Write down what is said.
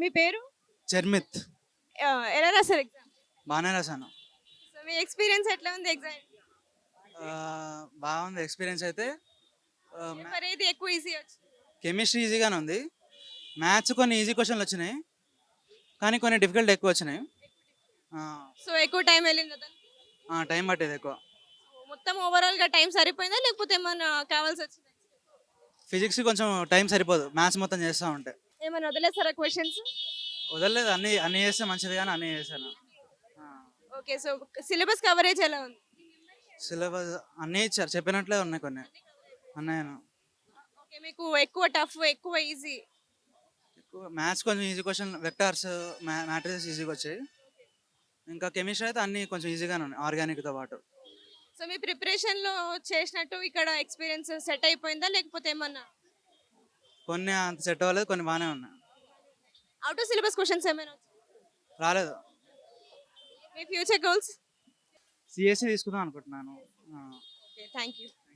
మీ పేరు? చర్మిత్. ఎలా రాసారు ఎగ్జామ్? బాగానే రాశాను. సో మీ ఎక్స్‌పీరియన్స్ ఎట్లా ఉంది ఎగ్జామ్? బాగుంది ఎక్స్పీరియన్స్ అయితే. పేపర్ ఏది ఎక్కువ ఈజీ వచ్చింది? కెమిస్ట్రీ ఈజీగానే ఉంది. మ్యాథ్స్ కొన్ని ఈజీ క్వశ్చన్లు వచ్చినాయి, కానీ కొన్ని డిఫికల్ట్ ఎక్కువ వచ్చినాయి. సో ఎక్కువ టైం వెళ్ళిందా దానికి? టైం పట్టేది ఎక్కువ. మొత్తం ఓవరాల్‌గా టైం సరిపోయిందా? లేకపోతే ఏమన్నా కావాల్సి వచ్చిందా? ఫిజిక్స్ కొంచెం టైం సరిపోదు, మ్యాథ్స్ మొత్తం చేస్తూ ఉంటే. ఏమన్నా వదిలేసారా క్వెషన్స్? వదలలేదు, అన్ని అన్ని చేస్తే మంచిది కానీ అన్నీ చేశాను. ఓకే. సో సిలబస్ కవరేజ్ ఎలా ఉంది? సిలబస్ అన్నీ ఇచ్చారు, చెప్పినట్లే ఉన్నాయి కొన్ని. అన్నాను. ఓకే. మీకు ఎక్కువ టఫ్, ఎక్కువ ఈజీ. ఎక్కువ మ్యాథ్స్ కొంచెం ఈజీ క్వశ్చన్, వెక్టార్స్, మ్యాట్రిసెస్ ఈజీగా వచ్చాయి. ఇంకా కెమిస్ట్రీ అయితే అన్నీ కొంచెం ఈజీగానే ఉన్నాయి ఆర్గానిక్తో పాటు. సో మీ ప్రిపరేషన్‌లో చేసినట్టు ఇక్కడ ఎక్స్‌పీరియన్స్ సెట్ అయిపోయిందా? లేకపోతే ఏమన్నా కొన్ని అంత సెట్ అవ్వలేదు, కొన్ని బాగానే ఉన్నాయి. ఔట్ ఆఫ్ సిలబస్ క్వెషన్స్ ఏమైనా వచ్చాయా? రాలేదు. మీ ఫ్యూచర్ గోల్స్? సిఎస్సి తీసుకుందాం అనుకుంటున్నాను. ఓకే. Thank you.